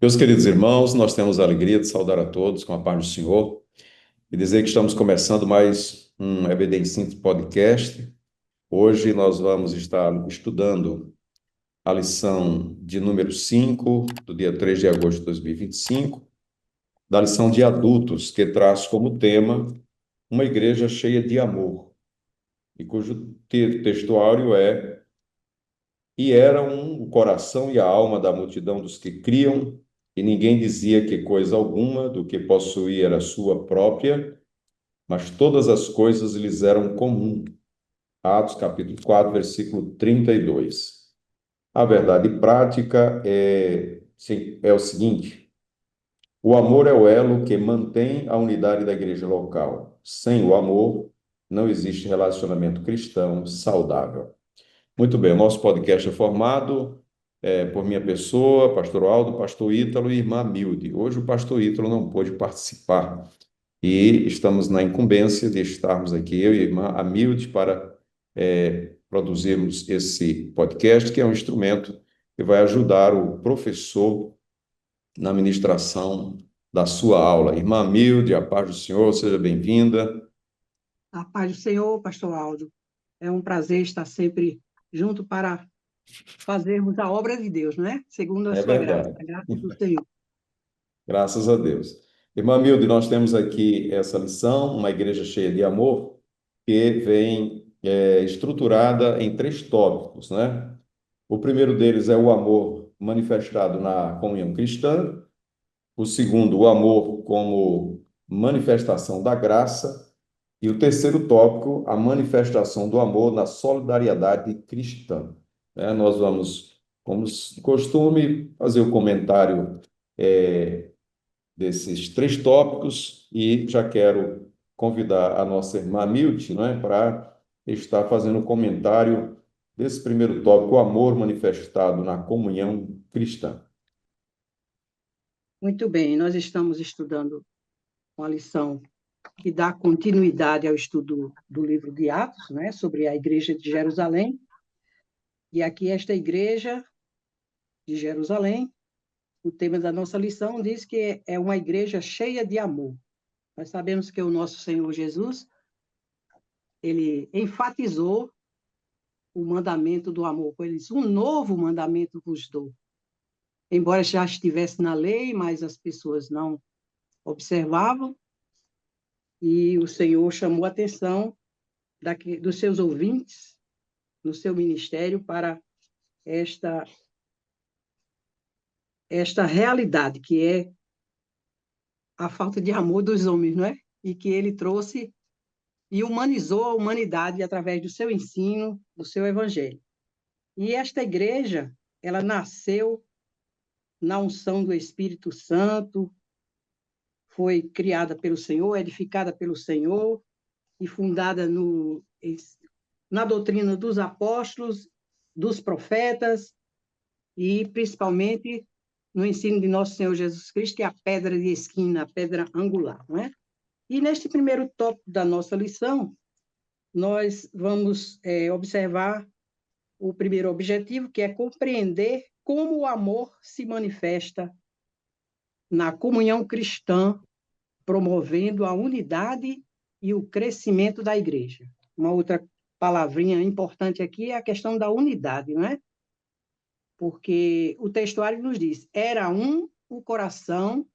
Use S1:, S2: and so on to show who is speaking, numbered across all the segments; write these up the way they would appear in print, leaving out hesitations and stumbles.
S1: Meus queridos irmãos, nós temos a alegria de saudar a todos com a paz do Senhor e dizer que estamos começando mais um EBD em Síntese Podcast. Hoje nós vamos estar estudando a lição de número 5, do dia 3 de agosto de 2025, da lição de adultos, que traz como tema uma igreja cheia de amor, e cujo textuário é: E eram o coração e a alma da multidão dos que criam, e ninguém dizia que coisa alguma do que possuía era sua própria, mas todas as coisas lhes eram comum. Atos capítulo 4, versículo 32. A verdade prática é o seguinte: o amor é o elo que mantém a unidade da igreja local. Sem o amor, não existe relacionamento cristão saudável. Muito bem, o nosso podcast é formado por minha pessoa, pastor Aldo, pastor Ítalo e irmã Milde. Hoje o pastor Ítalo não pôde participar e estamos na incumbência de estarmos aqui, eu e a irmã Amilde, para produzirmos esse podcast, que é um instrumento que vai ajudar o professor na ministração da sua aula. Irmã Amilde, a paz do Senhor, seja bem-vinda.
S2: A paz do Senhor, pastor Aldo. É um prazer estar sempre junto para fazermos a obra de Deus, não é? Segundo a
S1: É
S2: sua graça,
S1: verdade.
S2: a graça do Senhor.
S1: Graças a Deus. Irmã Milde, nós temos aqui essa lição, uma igreja cheia de amor, que vem estruturada em 3 tópicos, né? O primeiro deles é o amor manifestado na comunhão cristã. O segundo, o amor como manifestação da graça. E o terceiro tópico, a manifestação do amor na solidariedade cristã. Nós vamos, como de costume, fazer o comentário desses 3 tópicos e já quero convidar a nossa irmã Milt, para estar fazendo um comentário desse primeiro tópico, o amor manifestado na comunhão cristã.
S2: Muito bem, nós estamos estudando uma lição que dá continuidade ao estudo do livro de Atos, né, sobre a igreja de Jerusalém. E aqui esta igreja de Jerusalém, o tema da nossa lição diz que é uma igreja cheia de amor. Nós sabemos que o nosso Senhor Jesus, ele enfatizou o mandamento do amor. Ele diz: um novo mandamento vos dou. Embora já estivesse na lei, mas as pessoas não observavam, e o Senhor chamou a atenção dos seus ouvintes, no seu ministério, para esta realidade, que é a falta de amor dos homens, não é? E que ele trouxe e humanizou a humanidade através do seu ensino, do seu evangelho. E esta igreja, ela nasceu na unção do Espírito Santo, foi criada pelo Senhor, edificada pelo Senhor e fundada na doutrina dos apóstolos, dos profetas e, principalmente, no ensino de nosso Senhor Jesus Cristo, que é a pedra de esquina, a pedra angular, não é? E neste primeiro tópico da nossa lição, nós vamos observar o primeiro objetivo, que é compreender como o amor se manifesta na comunhão cristã, promovendo a unidade e o crescimento da igreja. Uma outra palavrinha importante aqui é a questão da unidade, não é? Porque o textuário nos diz: era um o coração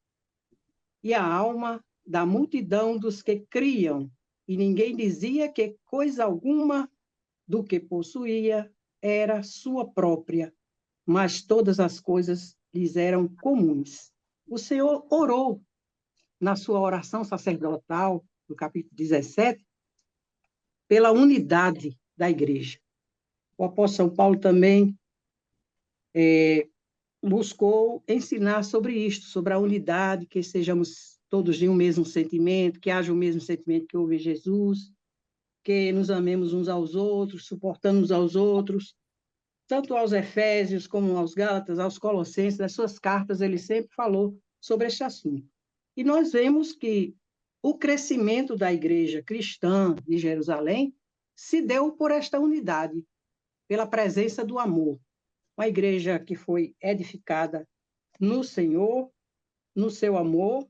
S2: e a alma da multidão dos que criam, e ninguém dizia que coisa alguma do que possuía era sua própria, mas todas as coisas lhes eram comuns. O Senhor orou na sua oração sacerdotal, no capítulo 17, pela unidade da igreja. O apóstolo São Paulo também buscou ensinar sobre isto, sobre a unidade, que sejamos todos de um mesmo sentimento, que haja o mesmo sentimento que houve em Jesus, que nos amemos uns aos outros, suportando uns aos outros, tanto aos Efésios como aos Gálatas, aos Colossenses, nas suas cartas, ele sempre falou sobre este assunto. E nós vemos que o crescimento da igreja cristã de Jerusalém se deu por esta unidade, pela presença do amor. Uma igreja que foi edificada no Senhor, no seu amor,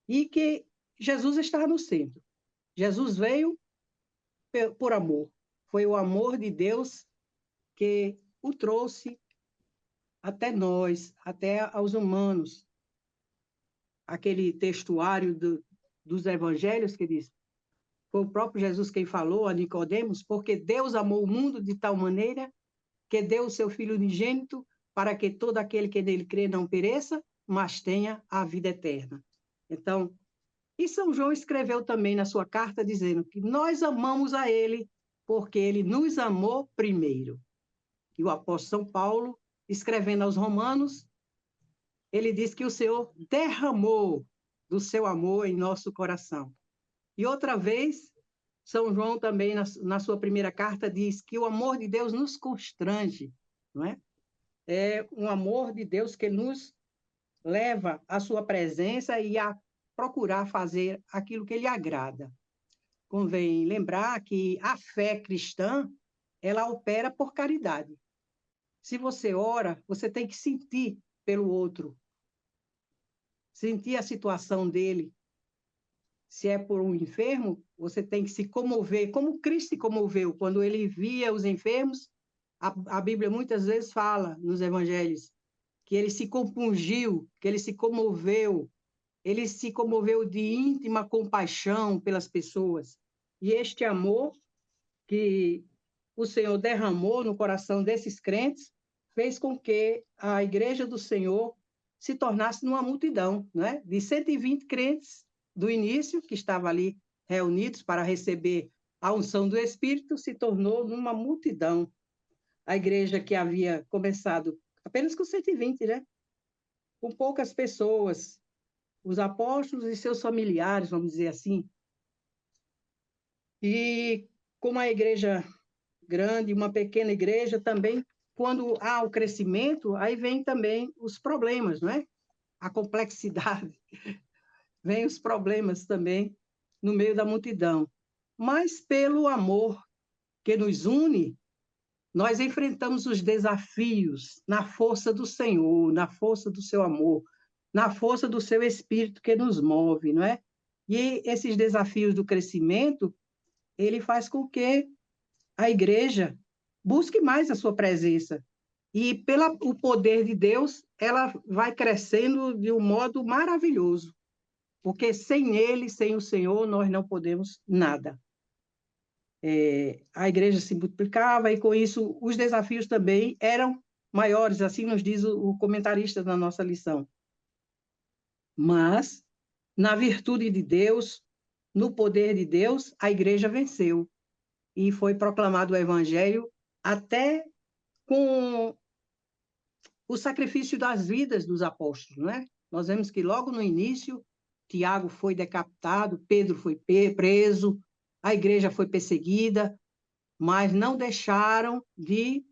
S2: e que Jesus está no centro. Jesus veio por amor. Foi o amor de Deus que o trouxe até nós, até aos humanos. Aquele textuário dos evangelhos que diz, foi o próprio Jesus quem falou a Nicodemos, porque Deus amou o mundo de tal maneira que deu o seu Filho unigênito para que todo aquele que nele crê não pereça, mas tenha a vida eterna. Então, e São João escreveu também na sua carta dizendo que nós amamos a ele porque ele nos amou primeiro. E o apóstolo São Paulo, escrevendo aos Romanos, ele diz que o Senhor derramou do seu amor em nosso coração. E outra vez, São João também, na sua primeira carta, diz que o amor de Deus nos constrange, não é? É um amor de Deus que nos leva à sua presença e a procurar fazer aquilo que lhe agrada. Convém lembrar que a fé cristã, ela opera por caridade. Se você ora, você tem que sentir pelo outro, sentir a situação dele. Se é por um enfermo, você tem que se comover, como Cristo se comoveu quando ele via os enfermos. A Bíblia muitas vezes fala nos evangelhos que ele se compungiu, que ele se comoveu de íntima compaixão pelas pessoas. E este amor que o Senhor derramou no coração desses crentes fez com que a igreja do Senhor se tornasse numa multidão, né? De 120 crentes do início, que estavam ali reunidos para receber a unção do Espírito, se tornou numa multidão. A igreja que havia começado apenas com 120, né? Com poucas pessoas, os apóstolos e seus familiares, vamos dizer assim. E como a igreja grande, uma pequena igreja também, quando há o crescimento, aí vem também os problemas, não é? A complexidade, vem os problemas também no meio da multidão. Mas pelo amor que nos une, nós enfrentamos os desafios na força do Senhor, na força do seu amor, na força do seu Espírito que nos move, não é? E esses desafios do crescimento, ele faz com que a igreja busque mais a sua presença. E pelo o poder de Deus, ela vai crescendo de um modo maravilhoso, porque sem ele, sem o Senhor, nós não podemos nada. A igreja se multiplicava e, com isso, os desafios também eram maiores, assim nos diz o comentarista da nossa lição. Mas, na virtude de Deus, no poder de Deus, a igreja venceu. E foi proclamado o evangelho até com o sacrifício das vidas dos apóstolos, né? Nós vemos que logo no início, Tiago foi decapitado, Pedro foi preso, a igreja foi perseguida, mas não deixaram de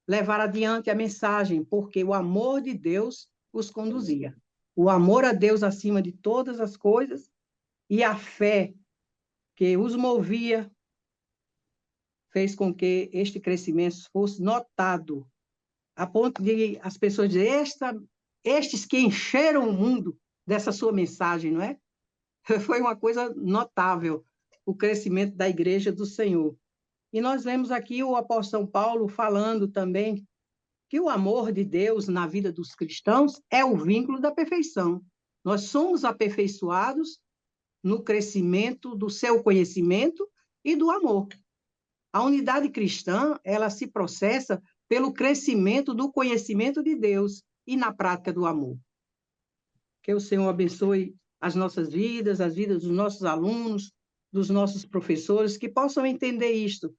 S2: levar adiante a mensagem, porque o amor de Deus os conduzia. O amor a Deus acima de todas as coisas e a fé que os movia fez com que este crescimento fosse notado, a ponto de as pessoas dizerem, estes que encheram o mundo dessa sua mensagem, não é? Foi uma coisa notável, o crescimento da igreja do Senhor. E nós vemos aqui o apóstolo São Paulo falando também que o amor de Deus na vida dos cristãos é o vínculo da perfeição. Nós somos aperfeiçoados no crescimento do seu conhecimento e do amor. A unidade cristã, ela se processa pelo crescimento do conhecimento de Deus e na prática do amor. Que o Senhor abençoe as nossas vidas, as vidas dos nossos alunos, dos nossos professores, que possam entender isto.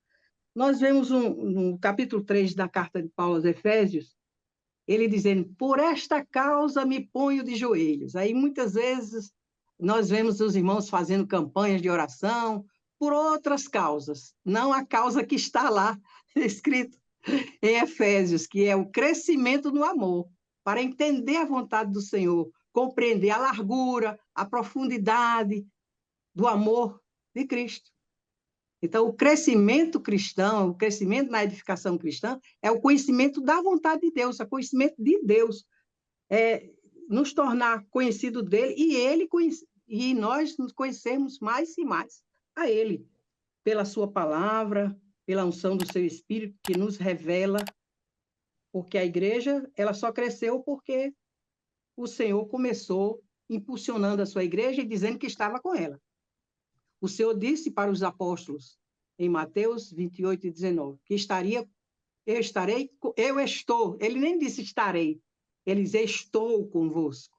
S2: Nós vemos no capítulo 3 da carta de Paulo aos Efésios, ele dizendo, por esta causa me ponho de joelhos. Aí, muitas vezes, nós vemos os irmãos fazendo campanhas de oração por outras causas, não a causa que está lá escrito em Efésios, que é o crescimento no amor, para entender a vontade do Senhor, compreender a largura, a profundidade do amor de Cristo. Então, o crescimento cristão, o crescimento na edificação cristã, é o conhecimento da vontade de Deus, é o conhecimento de Deus. nos tornar conhecido dele e nós nos conhecemos mais e mais a ele, pela sua palavra, pela unção do seu Espírito que nos revela, porque a igreja ela só cresceu porque o Senhor começou impulsionando a sua igreja e dizendo que estava com ela. O Senhor disse para os apóstolos, em Mateus 28:19, que eu estou, ele nem disse estarei, ele diz, estou convosco,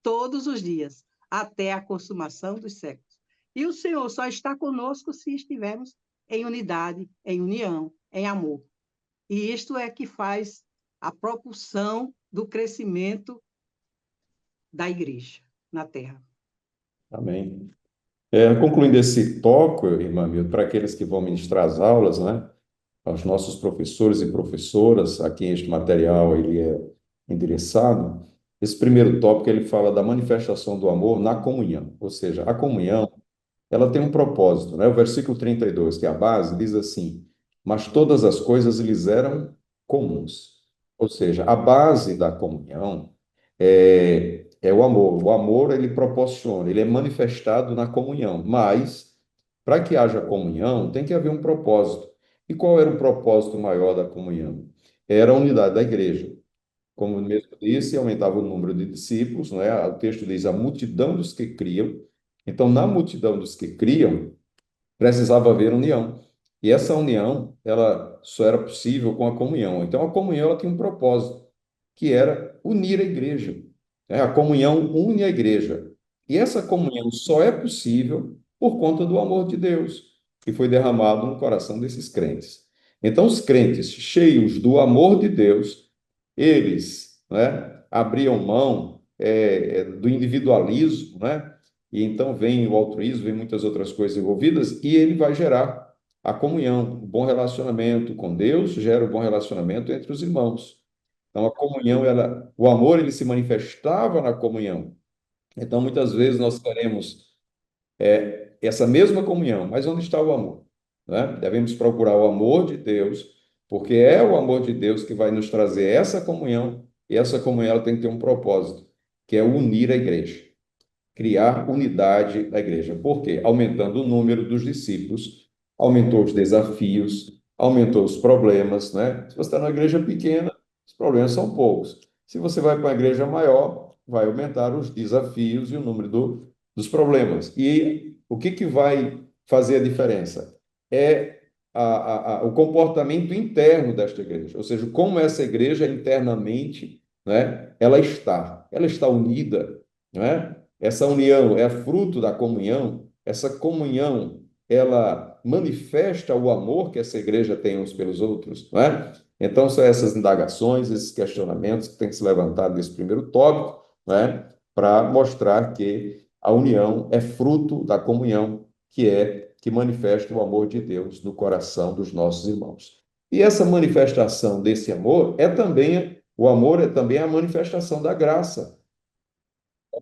S2: todos os dias, até a consumação dos séculos. E o Senhor só está conosco se estivermos em unidade, em união, em amor. E isto é que faz a propulsão do crescimento da igreja na Terra.
S1: Amém. Concluindo esse tópico, irmã Milton, para aqueles que vão ministrar as aulas, né, aos nossos professores e professoras, a quem este material ele é endereçado, esse primeiro tópico ele fala da manifestação do amor na comunhão, ou seja, a comunhão ela tem um propósito, né? O versículo 32, que é a base, diz assim: mas todas as coisas lhes eram comuns. Ou seja, a base da comunhão é o amor. O amor, ele proporciona, ele é manifestado na comunhão. Mas, para que haja comunhão, tem que haver um propósito. E qual era o propósito maior da comunhão? Era a unidade da igreja. Como mesmo disse, aumentava o número de discípulos, não é? O texto diz a multidão dos que criam. Então, na multidão dos que criam, precisava haver união. E essa união, ela só era possível com a comunhão. Então, a comunhão ela tinha um propósito, que era unir a igreja. Né? A comunhão une a igreja. E essa comunhão só é possível por conta do amor de Deus, que foi derramado no coração desses crentes. Então, os crentes cheios do amor de Deus, eles, né, abriam mão do individualismo, né? E então vem o altruísmo, vem muitas outras coisas envolvidas, e ele vai gerar a comunhão, o bom relacionamento com Deus, gera o bom relacionamento entre os irmãos. Então, a comunhão, o amor, ele se manifestava na comunhão. Então, muitas vezes nós queremos essa mesma comunhão, mas onde está o amor? Né? Devemos procurar o amor de Deus, porque é o amor de Deus que vai nos trazer essa comunhão, e essa comunhão ela tem que ter um propósito, que é unir a igreja, criar unidade da igreja. Por quê? Aumentando o número dos discípulos, aumentou os desafios, aumentou os problemas, né? Se você está numa igreja pequena, os problemas são poucos. Se você vai para uma igreja maior, vai aumentar os desafios e o número dos problemas. E o que vai fazer a diferença? É o comportamento interno desta igreja, ou seja, como essa igreja internamente, né, ela está unida, né? Essa união é fruto da comunhão, essa comunhão, ela manifesta o amor que essa igreja tem uns pelos outros, não é? Então, são essas indagações, esses questionamentos que têm que se levantar nesse primeiro tópico, né? Para mostrar que a união é fruto da comunhão, que manifesta o amor de Deus no coração dos nossos irmãos. E essa manifestação desse amor o amor é também a manifestação da graça.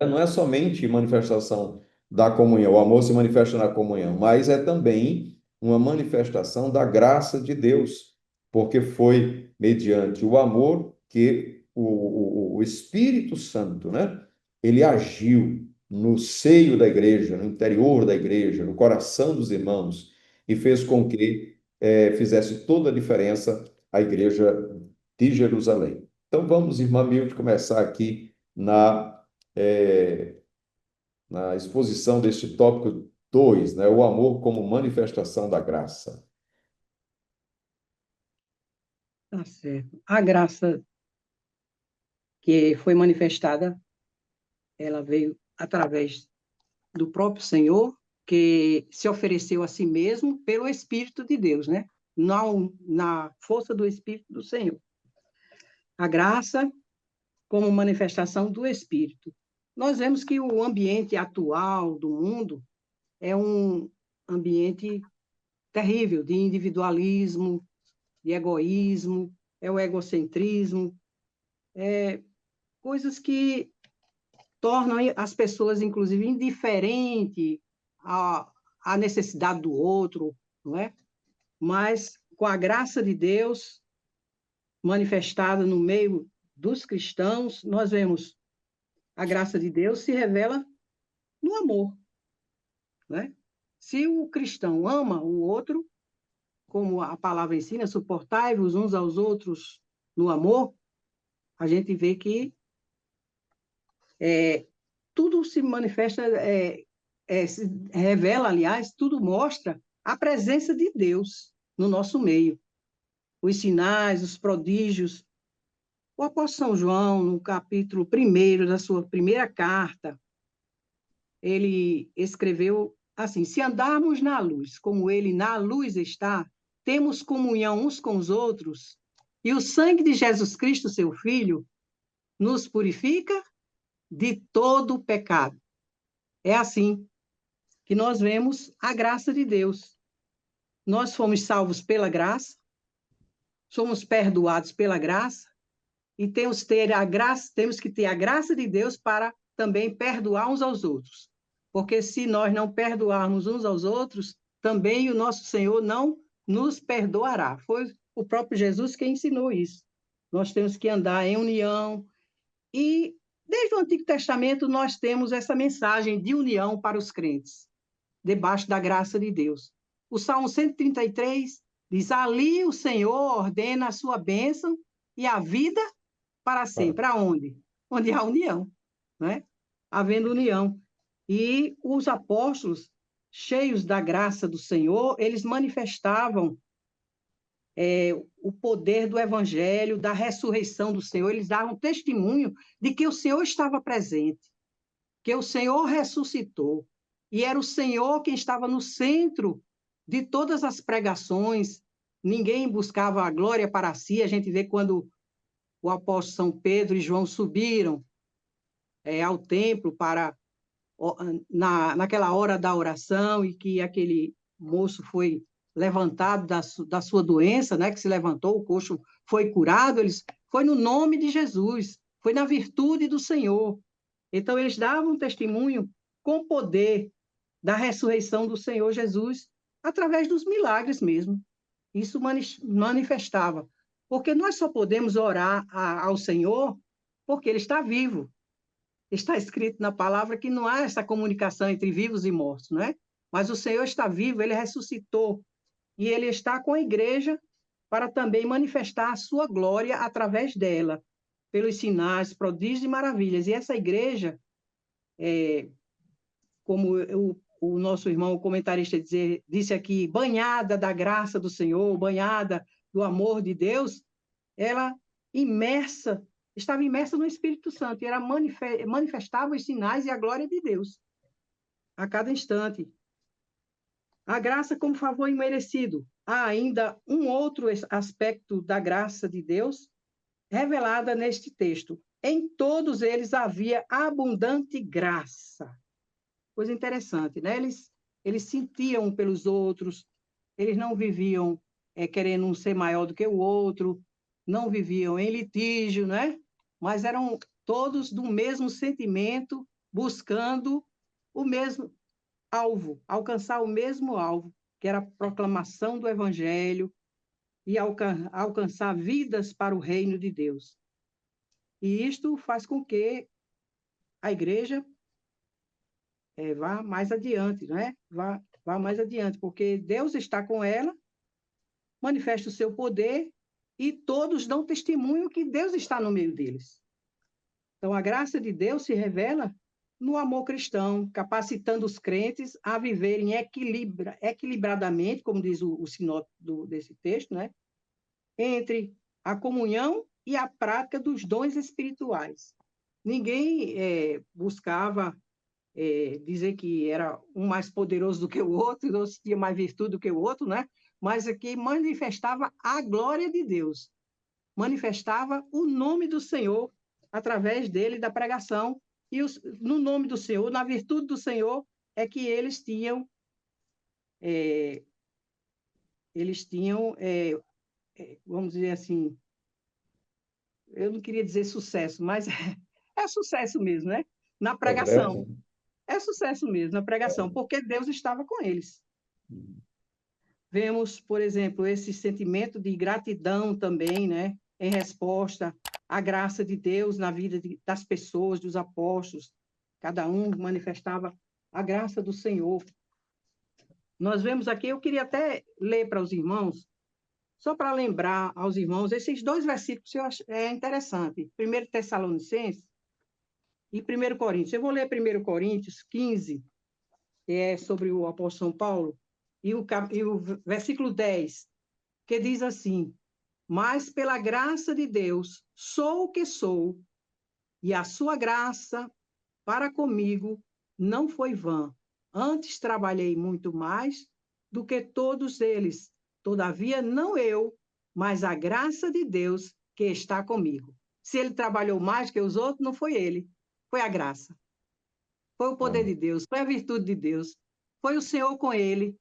S1: Não é somente manifestação da comunhão, o amor se manifesta na comunhão, mas é também uma manifestação da graça de Deus, porque foi mediante o amor que o Espírito Santo, né, ele agiu no seio da igreja, no interior da igreja, no coração dos irmãos, e fez com que fizesse toda a diferença a igreja de Jerusalém. Então vamos, irmã Milde, começar aqui é, na exposição deste tópico 2, né? O amor como manifestação da graça.
S2: Tá certo. A graça que foi manifestada, ela veio através do próprio Senhor, que se ofereceu a si mesmo pelo Espírito de Deus, né? Não na força do Espírito do Senhor. A graça como manifestação do Espírito. Nós vemos que o ambiente atual do mundo é um ambiente terrível de individualismo, de egoísmo, é o egocentrismo, coisas que tornam as pessoas, inclusive, indiferentes à necessidade do outro, não é? Mas, com a graça de Deus manifestada no meio dos cristãos, nós vemos a graça de Deus se revela no amor, né? Se o cristão ama o outro, como a palavra ensina, suportai-vos uns aos outros no amor, a gente vê que tudo se manifesta, se revela, aliás, tudo mostra a presença de Deus no nosso meio. Os sinais, os prodígios. O apóstolo São João, no capítulo 1 da sua primeira carta, ele escreveu assim: se andarmos na luz, como ele na luz está, temos comunhão uns com os outros, e o sangue de Jesus Cristo, seu Filho, nos purifica de todo o pecado. É assim que nós vemos a graça de Deus. Nós fomos salvos pela graça, somos perdoados pela graça, e temos que ter a graça de Deus para também perdoar uns aos outros. Porque se nós não perdoarmos uns aos outros, também o nosso Senhor não nos perdoará. Foi o próprio Jesus que ensinou isso. Nós temos que andar em união. E desde o Antigo Testamento nós temos essa mensagem de união para os crentes, debaixo da graça de Deus. O Salmo 133 diz: ali o Senhor ordena a sua bênção e a vida para sempre. Aonde? Onde há união, né? Havendo união. E os apóstolos, cheios da graça do Senhor, eles manifestavam o poder do evangelho, da ressurreição do Senhor. Eles davam testemunho de que o Senhor estava presente, que o Senhor ressuscitou. E era o Senhor quem estava no centro de todas as pregações. Ninguém buscava a glória para si. A gente vê quando o apóstolo São Pedro e João subiram ao templo naquela hora da oração, e que aquele moço foi levantado da sua doença, né, que se levantou, o coxo foi curado, foi no nome de Jesus, foi na virtude do Senhor. Então, eles davam testemunho com poder da ressurreição do Senhor Jesus, através dos milagres mesmo. Isso manifestava. Porque nós só podemos orar ao Senhor porque Ele está vivo. Está escrito na palavra que não há essa comunicação entre vivos e mortos, não é? Mas o Senhor está vivo, Ele ressuscitou, e Ele está com a igreja para também manifestar a sua glória através dela, pelos sinais, prodígios e maravilhas. E essa igreja, como o nosso irmão comentarista disse aqui, banhada da graça do Senhor, banhada do amor de Deus, ela estava imersa no Espírito Santo, e ela manifestava os sinais e a glória de Deus a cada instante. A graça como favor imerecido. Há ainda um outro aspecto da graça de Deus revelada neste texto. Em todos eles havia abundante graça. Coisa interessante, né? Eles sentiam um pelos outros, eles não viviam querendo um ser maior do que o outro, não viviam em litígio, né? Mas eram todos do mesmo sentimento, buscando o mesmo alvo, alcançar o mesmo alvo, que era a proclamação do Evangelho e alcançar vidas para o reino de Deus. E isto faz com que a igreja vá mais adiante, né? Vá mais adiante, porque Deus está com ela, manifesta o seu poder, e todos dão testemunho que Deus está no meio deles. Então, a graça de Deus se revela no amor cristão, capacitando os crentes a viverem equilibradamente, como diz o sinótico desse texto, né? Entre a comunhão e a prática dos dons espirituais. Ninguém buscava dizer que era um mais poderoso do que o outro, ou tinha mais virtude do que o outro, né? Mas aqui manifestava a glória de Deus, manifestava o nome do Senhor através dele, da pregação, e no nome do Senhor, na virtude do Senhor, é que eles tinham, vamos dizer assim, eu não queria dizer sucesso, mas é sucesso mesmo, né? Na pregação.
S1: Progresso.
S2: É sucesso mesmo na pregação, porque Deus estava com eles. Vemos, por exemplo, esse sentimento de gratidão também, né? Em resposta a graça de Deus na vida das pessoas, dos apóstolos. Cada um manifestava a graça do Senhor. Nós vemos aqui, eu queria até ler para os irmãos, só para lembrar aos irmãos, esses dois versículos que eu acho interessante. 1 Tessalonicenses e 1 Coríntios. Eu vou ler 1 Coríntios 15, que é sobre o apóstolo São Paulo, e o versículo 10, que diz assim: mas pela graça de Deus sou o que sou, e a sua graça para comigo não foi vã. Antes trabalhei muito mais do que todos eles. Todavia, não eu, mas a graça de Deus que está comigo. Se ele trabalhou mais que os outros, não foi ele, foi a graça. Foi o poder de Deus, foi a virtude de Deus, foi o Senhor com ele.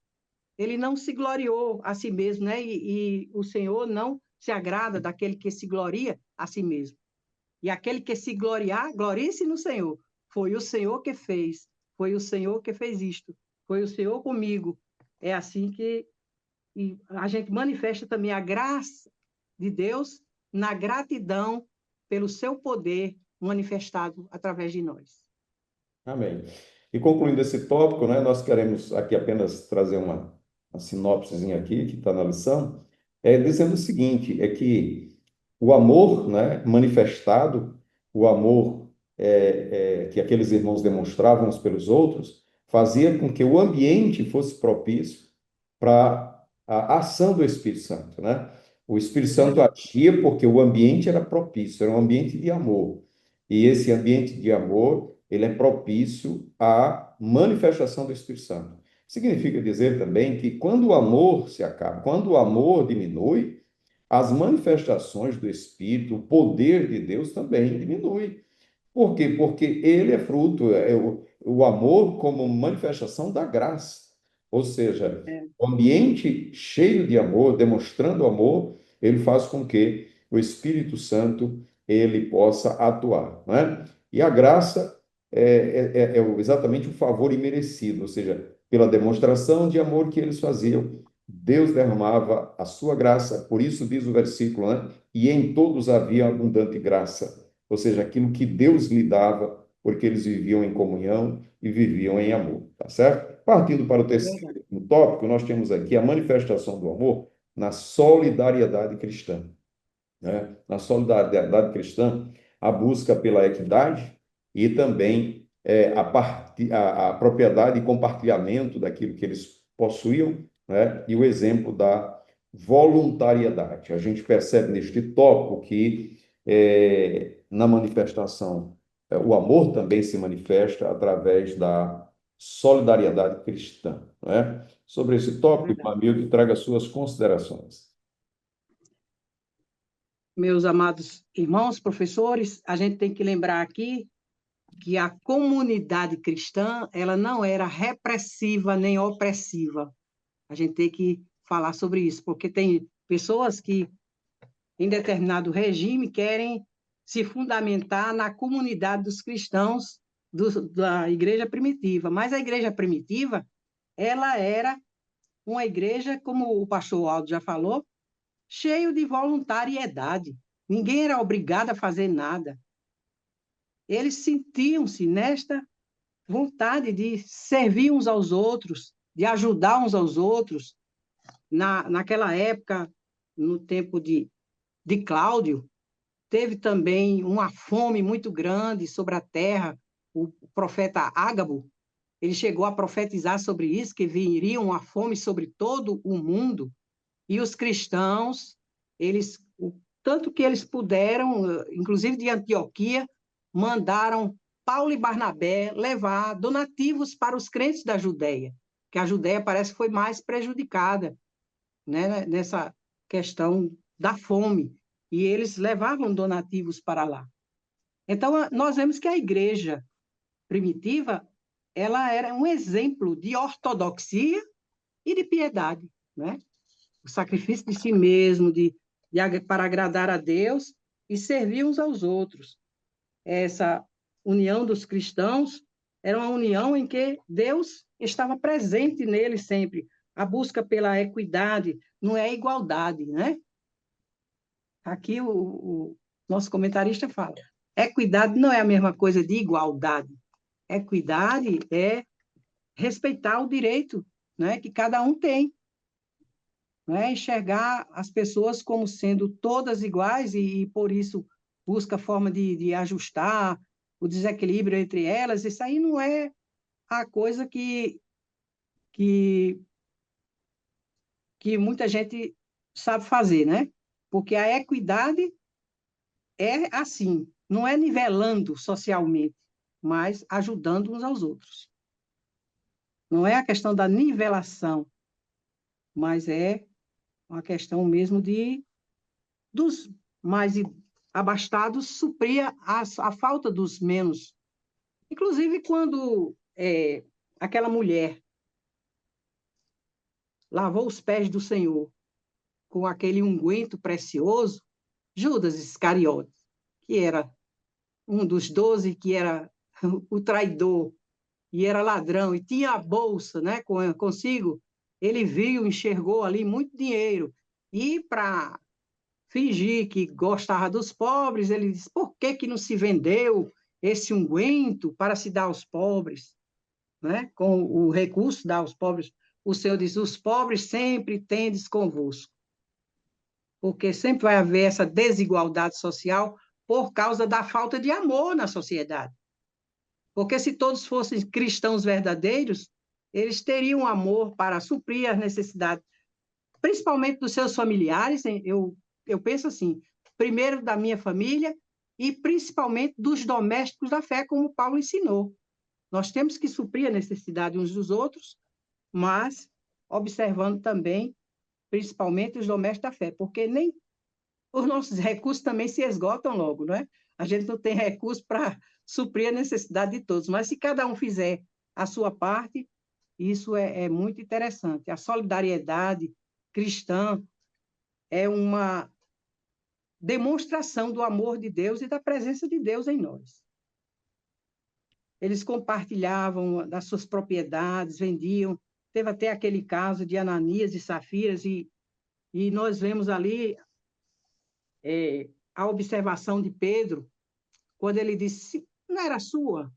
S2: Ele não se gloriou a si mesmo, né? E o Senhor não se agrada daquele que se gloria a si mesmo. E aquele que se gloriar, glorie-se no Senhor. Foi o Senhor que fez, foi o Senhor que fez isto, foi o Senhor comigo. É assim que a gente manifesta também a graça de Deus na gratidão pelo seu poder manifestado através de nós.
S1: Amém. E concluindo esse tópico, né, nós queremos aqui apenas trazer uma sinopsezinha aqui, que está na lição, dizendo o seguinte, é que o amor, né, manifestado, o amor que aqueles irmãos demonstravam uns pelos outros, fazia com que o ambiente fosse propício para a ação do Espírito Santo, né? O Espírito Santo agia porque o ambiente era propício, era um ambiente de amor. E esse ambiente de amor, ele é propício à manifestação do Espírito Santo. Significa dizer também que quando o amor se acaba, quando o amor diminui, as manifestações do Espírito, o poder de Deus também diminui. Por quê? Porque ele é fruto, o amor como manifestação da graça. Ou seja,
S2: É,
S1: o ambiente cheio de amor, demonstrando amor, ele faz com que o Espírito Santo ele possa atuar, não é? E a graça é exatamente o favor imerecido, ou seja, pela demonstração de amor que eles faziam, Deus derramava a sua graça, por isso diz o versículo, né? E em todos havia abundante graça, ou seja, aquilo que Deus lhe dava, porque eles viviam em comunhão e viviam em amor, tá certo? Partindo para o
S2: verdade.
S1: terceiro tópico, nós temos aqui a manifestação do amor na solidariedade cristã, né? Na solidariedade cristã, a busca pela equidade e também a propriedade e compartilhamento daquilo que eles possuíam, né? E o exemplo da voluntariedade. A gente percebe neste tópico que na manifestação, o amor também se manifesta através da solidariedade cristã, né? Sobre esse tópico,
S2: Verdade.
S1: Amilde, traga suas considerações.
S2: Meus amados irmãos, professores, a gente tem que lembrar aqui que a comunidade cristã, ela não era repressiva nem opressiva. A gente tem que falar sobre isso, porque tem pessoas que, em determinado regime, querem se fundamentar na comunidade dos cristãos da igreja primitiva. Mas a igreja primitiva, ela era uma igreja, como o pastor Aldo já falou, cheio de voluntariedade. Ninguém era obrigado a fazer nada. Eles sentiam-se nesta vontade de servir uns aos outros, de ajudar uns aos outros. Naquela época, no tempo de Cláudio, teve também uma fome muito grande sobre a terra. O profeta Ágabo, ele chegou a profetizar sobre isso, que viria uma fome sobre todo o mundo. E os cristãos, o tanto que eles puderam, inclusive de Antioquia, mandaram Paulo e Barnabé levar donativos para os crentes da Judéia, que a Judéia parece que foi mais prejudicada, né, nessa questão da fome, e eles levavam donativos para lá. Então, nós vemos que a igreja primitiva, ela era um exemplo de ortodoxia e de piedade, né? O sacrifício de si mesmo, para agradar a Deus e servir uns aos outros. Essa união dos cristãos era uma união em que Deus estava presente nele sempre. A busca pela equidade não é igualdade, né? Aqui nosso comentarista fala. Equidade não é a mesma coisa de igualdade. Equidade é respeitar o direito, né, que cada um tem. Né? Enxergar as pessoas como sendo todas iguais e por isso, busca forma de ajustar o desequilíbrio entre elas. Isso aí não é a coisa que, que muita gente sabe fazer, né? Porque a equidade é assim, não é nivelando socialmente, mas ajudando uns aos outros. Não é a questão da nivelação, mas é uma questão mesmo dos mais abastados suprir a falta dos menos. Inclusive, quando aquela mulher lavou os pés do Senhor com aquele unguento precioso, Judas Iscariotes, que era um dos 12, que era o traidor, e era ladrão, e tinha a bolsa, né, consigo, ele viu, enxergou ali muito dinheiro, e para fingir que gostava dos pobres, ele disse, por que que não se vendeu esse unguento para se dar aos pobres? Né? Com o recurso dar aos pobres, o Senhor diz, os pobres sempre tendes convosco, porque sempre vai haver essa desigualdade social por causa da falta de amor na sociedade. Porque se todos fossem cristãos verdadeiros, eles teriam amor para suprir as necessidades, principalmente dos seus familiares. Eu penso assim, primeiro da minha família e principalmente dos domésticos da fé, como Paulo ensinou. Nós temos que suprir a necessidade uns dos outros, mas observando também, principalmente os domésticos da fé, porque nem os nossos recursos também se esgotam logo, não é? A gente não tem recurso para suprir a necessidade de todos, mas se cada um fizer a sua parte, isso é muito interessante. A solidariedade cristã é uma demonstração do amor de Deus e da presença de Deus em nós. Eles compartilhavam das suas propriedades, vendiam. Teve até aquele caso de Ananias e Safiras, e nós vemos ali a observação de Pedro, quando ele disse, não era sua,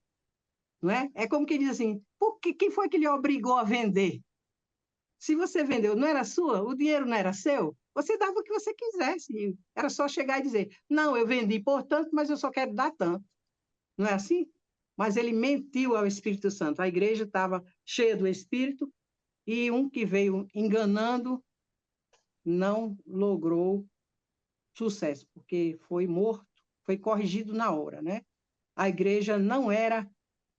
S2: não é? É como quem diz assim, quem foi que lhe obrigou a vender? Se você vendeu, não era sua, o dinheiro não era seu, você dava o que você quisesse. Era só chegar e dizer, não, eu vendi por tanto, mas eu só quero dar tanto. Não é assim? Mas ele mentiu ao Espírito Santo. A igreja estava cheia do Espírito e um que veio enganando não logrou sucesso, porque foi morto, foi corrigido na hora, né? A igreja não era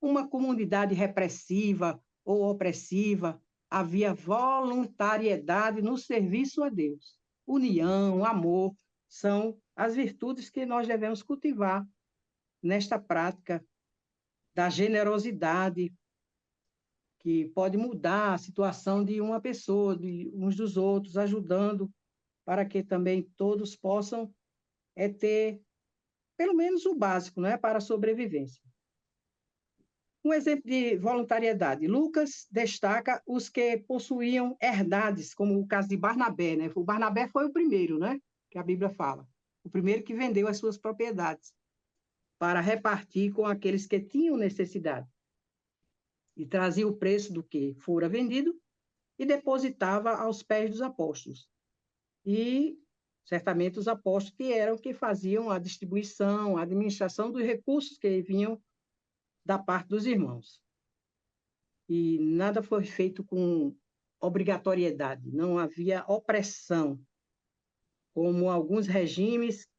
S2: uma comunidade repressiva ou opressiva, havia voluntariedade no serviço a Deus. União, amor, são as virtudes que nós devemos cultivar nesta prática da generosidade, que pode mudar a situação de uma pessoa, de uns dos outros, ajudando para que também todos possam ter pelo menos o básico, né, para a sobrevivência. Um exemplo de voluntariedade. Lucas destaca os que possuíam herdades, como o caso de Barnabé, né? O Barnabé foi o primeiro, né, que a Bíblia fala. O primeiro que vendeu as suas propriedades para repartir com aqueles que tinham necessidade. E trazia o preço do que fora vendido e depositava aos pés dos apóstolos. E certamente os apóstolos que eram que faziam a distribuição, a administração dos recursos que vinham da parte dos irmãos. E nada foi feito com obrigatoriedade, não havia opressão, como alguns regimes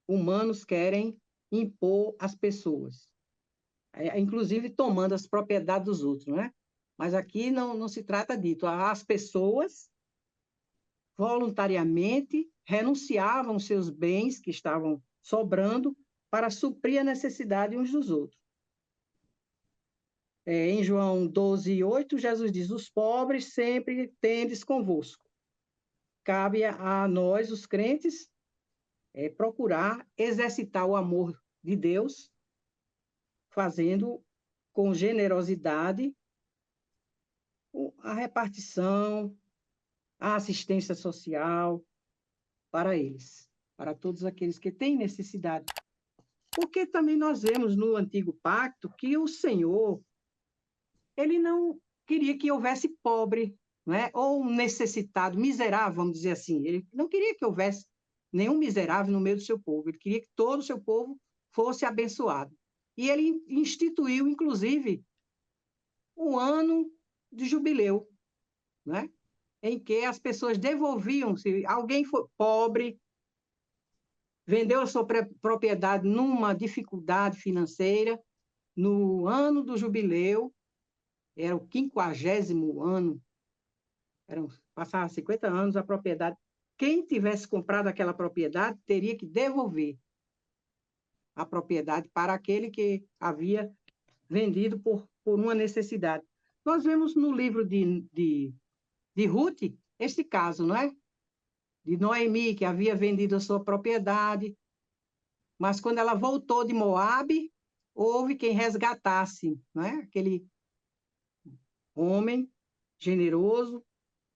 S2: humanos querem impor às pessoas, inclusive tomando as propriedades dos outros, não é? Mas aqui não se trata disso. As pessoas voluntariamente renunciavam seus bens que estavam sobrando para suprir a necessidade uns dos outros. Em João 12:8, Jesus diz, os pobres sempre tendes convosco. Cabe a nós, os crentes, procurar exercitar o amor de Deus, fazendo com generosidade a repartição, a assistência social para eles. para todos aqueles que têm necessidade. Porque também nós vemos no Antigo Pacto que o Senhor, ele não queria que houvesse pobre, né? Ou um necessitado, miserável, vamos dizer assim. Ele não queria que houvesse nenhum miserável no meio do seu povo. Ele queria que todo o seu povo fosse abençoado. E ele instituiu, inclusive, um ano de jubileu, né? Em que as pessoas devolviam, se alguém for pobre, vendeu a sua propriedade numa dificuldade financeira, no ano do jubileu, era o 50º ano, passavam 50 anos a propriedade. Quem tivesse comprado aquela propriedade teria que devolver a propriedade para aquele que havia vendido por uma necessidade. Nós vemos no livro de Ruth este caso, não é? De Noemi, que havia vendido a sua propriedade, mas quando ela voltou de Moabe, houve quem resgatasse, não é? Aquele homem generoso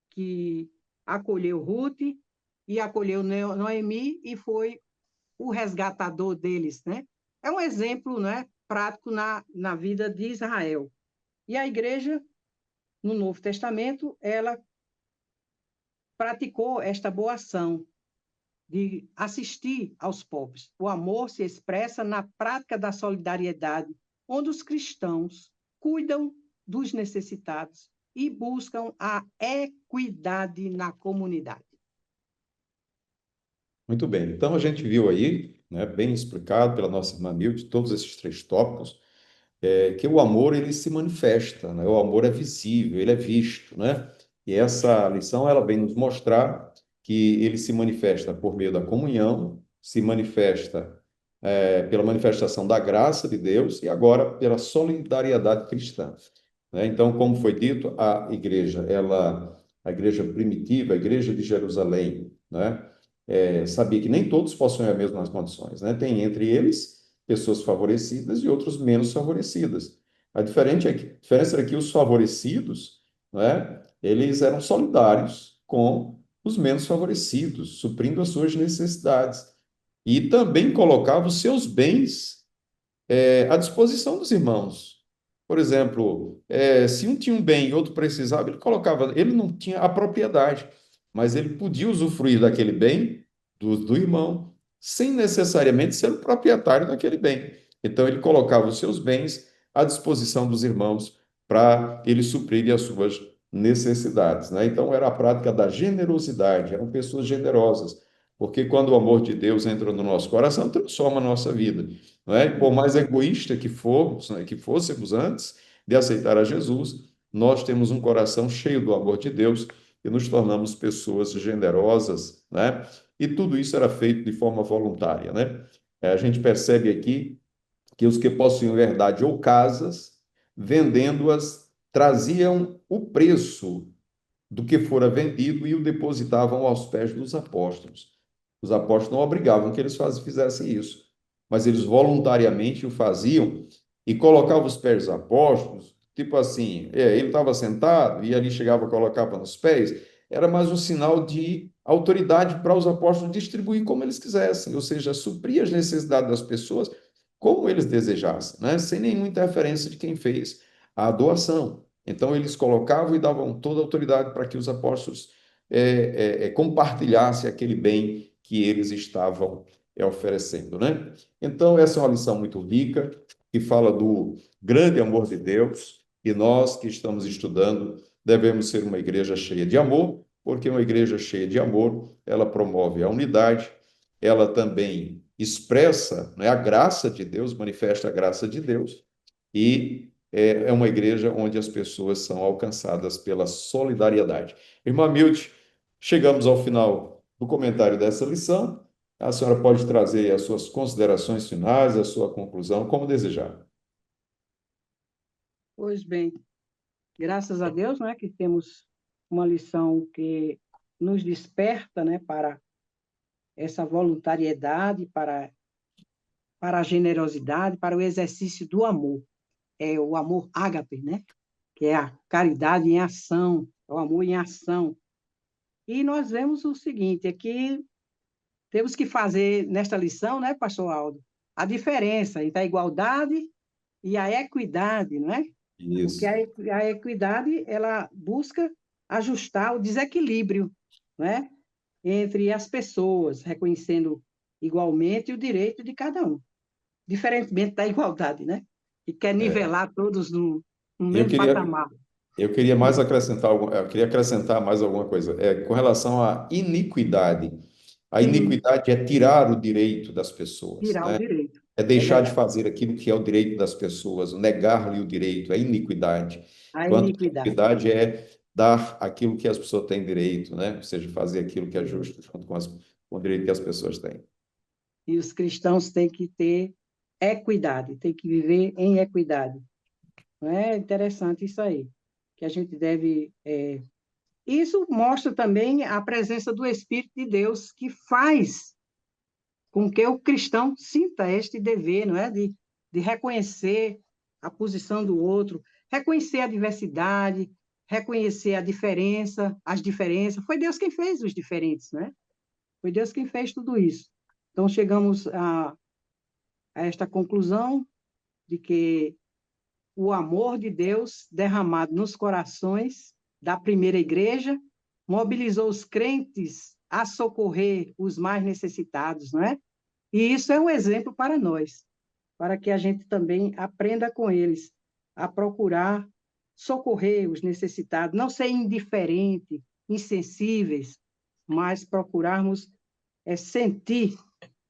S2: que acolheu Ruth e acolheu Noemi e foi o resgatador deles, né? É um exemplo, né, prático na vida de Israel. E a igreja, no Novo Testamento, ela praticou esta boa ação de assistir aos pobres. O amor se expressa na prática da solidariedade, onde os cristãos cuidam dos necessitados e buscam a equidade na comunidade.
S1: Muito bem. Então, a gente viu aí, né, bem explicado pela nossa irmã Milde, todos esses três tópicos, que o amor ele se manifesta, né? O amor é visível, ele é visto, né? E essa lição ela vem nos mostrar que ele se manifesta por meio da comunhão, se manifesta pela manifestação da graça de Deus e agora pela solidariedade cristã, né? Então, como foi dito, a igreja primitiva, a igreja de Jerusalém, né? Sabia que nem todos possuem as mesmas condições, né? Tem entre eles pessoas favorecidas e outros menos favorecidas. A diferença era que os favorecidos, né, eles eram solidários com os menos favorecidos, suprindo as suas necessidades. E também colocavam os seus bens à disposição dos irmãos. Por exemplo, se um tinha um bem e outro precisava, ele colocava, ele não tinha a propriedade, mas ele podia usufruir daquele bem do irmão, sem necessariamente ser o proprietário daquele bem. Então, ele colocava os seus bens à disposição dos irmãos para eles suprirem as suas necessidades, né? Então, era a prática da generosidade, eram pessoas generosas, porque quando o amor de Deus entra no nosso coração, transforma a nossa vida, não é? Por mais egoísta que formos, né, que fôssemos antes de aceitar a Jesus, nós temos um coração cheio do amor de Deus e nos tornamos pessoas generosas, né? E tudo isso era feito de forma voluntária, né? A gente percebe aqui que os que possuíam verdade ou casas, vendendo-as, traziam o preço do que fora vendido e o depositavam aos pés dos apóstolos. Os apóstolos não obrigavam que eles fizessem isso, mas eles voluntariamente o faziam e colocavam os pés dos apóstolos, tipo assim, ele estava sentado e ali chegava, colocava nos pés, era mais um sinal de autoridade para os apóstolos distribuir como eles quisessem, ou seja, suprir as necessidades das pessoas como eles desejassem, né? Sem nenhuma interferência de quem fez a doação. Então, eles colocavam e davam toda a autoridade para que os apóstolos compartilhassem aquele bem que eles estavam oferecendo, né? Então, essa é uma lição muito rica, que fala do grande amor de Deus, e nós que estamos estudando devemos ser uma igreja cheia de amor, porque uma igreja cheia de amor, ela promove a unidade, ela também expressa, né, a graça de Deus, manifesta a graça de Deus, e é uma igreja onde as pessoas são alcançadas pela solidariedade. Irmã Milde, chegamos ao final do comentário dessa lição. A senhora pode trazer as suas considerações finais, a sua conclusão, como desejar.
S2: Pois bem, graças a Deus, né, que temos uma lição que nos desperta, né, para essa voluntariedade, para a generosidade, para o exercício do amor. É o amor ágape, né? Que é a caridade em ação, é o amor em ação. E nós vemos o seguinte, é que temos que fazer nesta lição, né, pastor Aldo, a diferença entre a igualdade e a equidade, não é? Porque
S1: Isso.
S2: a equidade, ela busca ajustar o desequilíbrio, né, entre as pessoas, reconhecendo igualmente o direito de cada um, diferentemente da igualdade, né? Que quer
S1: É.
S2: nivelar todos no
S1: Eu
S2: mesmo
S1: queria,
S2: patamar.
S1: eu queria mais acrescentar, eu queria acrescentar mais alguma coisa. Com relação à iniquidade. A
S2: Sim,
S1: iniquidade é tirar o direito das pessoas,
S2: tirar o
S1: né?
S2: direito.
S1: É
S2: É
S1: deixar de
S2: verdade.
S1: fazer aquilo que é o direito das pessoas, negar-lhe o direito, é iniquidade.
S2: A
S1: Enquanto que a
S2: iniquidade.
S1: equidade é dar aquilo que as pessoas têm direito, né? Ou seja, fazer aquilo que é
S2: É.
S1: justo junto com o direito que as pessoas têm.
S2: E os cristãos têm que ter equidade, têm que viver em equidade. Não é interessante isso aí, que a gente deve. Isso mostra também a presença do Espírito de Deus, que faz com que o cristão sinta este dever, não é? De reconhecer a posição do outro, reconhecer a diversidade, reconhecer a diferença, as diferenças. Foi Deus quem fez os diferentes, né? Foi Deus quem fez tudo isso. Então, chegamos a esta conclusão de que o amor de Deus derramado nos corações da primeira igreja mobilizou os crentes a socorrer os mais necessitados, não é? E isso é um exemplo para nós, para que a gente também aprenda com eles a procurar socorrer os necessitados, não ser indiferente, insensíveis, mas procurarmos sentir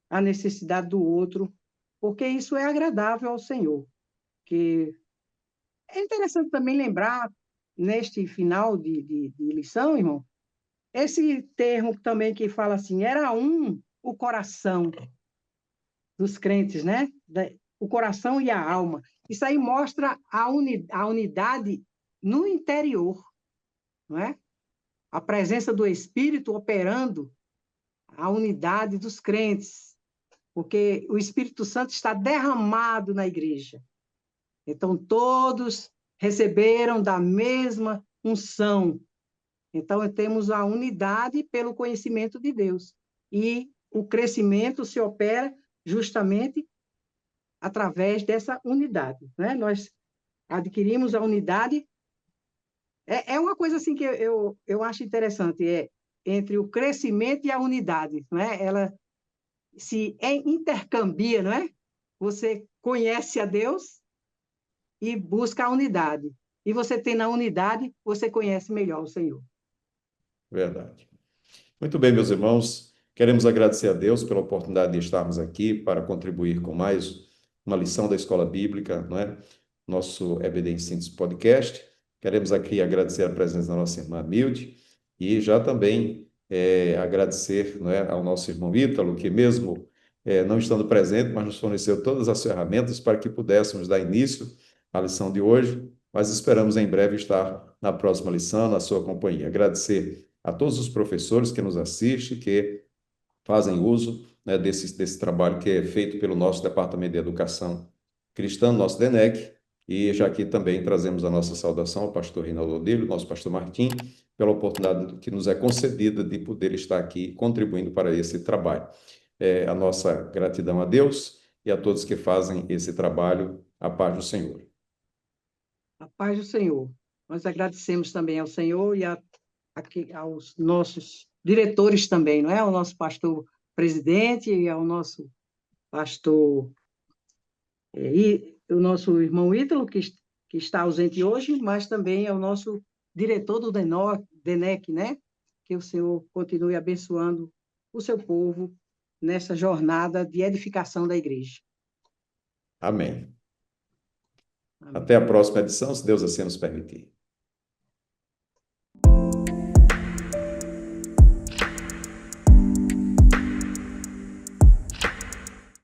S2: a necessidade do outro, porque isso é agradável ao Senhor. Que é interessante também lembrar, neste final de lição, irmão, esse termo também que fala assim, era um o coração dos crentes, né? O coração e a alma. Isso aí mostra a unidade no interior, não é? A presença do Espírito operando a unidade dos crentes, porque o Espírito Santo está derramado na igreja. Então, todos receberam da mesma unção. Então, temos a unidade pelo conhecimento de Deus. E o crescimento se opera justamente através dessa unidade, né? Nós adquirimos a unidade. É uma coisa assim que eu acho interessante, entre o crescimento e a unidade, né? Ela se intercambia, não é? Você conhece a Deus e busca a unidade. E você tem na unidade, você conhece melhor o Senhor.
S1: Verdade. Muito bem, meus irmãos. Queremos agradecer a Deus pela oportunidade de estarmos aqui para contribuir com mais uma lição da Escola Bíblica, não é? Nosso EBD em Síntese Podcast. Queremos aqui agradecer a presença da nossa irmã Milde e já também agradecer, não é, ao nosso irmão Ítalo, que mesmo não estando presente, mas nos forneceu todas as ferramentas para que pudéssemos dar início à lição de hoje, mas esperamos em breve estar na próxima lição, na sua companhia. Agradecer a todos os professores que nos assistem, que fazem uso, né, desse trabalho que é feito pelo nosso Departamento de Educação Cristã, nosso DENEC, e já aqui também trazemos a nossa saudação ao pastor Rinaldo Odilho, nosso pastor Martim, pela oportunidade que nos é concedida de poder estar aqui contribuindo para esse trabalho. A nossa gratidão a Deus e a todos que fazem esse trabalho, a paz do Senhor.
S2: A paz do Senhor. Nós agradecemos também ao Senhor e aos nossos diretores também, não é? Ao nosso pastor presidente e ao nosso pastor e o nosso irmão Ítalo, que está ausente hoje, mas também ao nosso diretor do DENEC, né? Que o Senhor continue abençoando o seu povo nessa jornada de edificação da igreja.
S1: Amém.
S2: Amém.
S1: Até a próxima edição, se Deus assim nos permitir.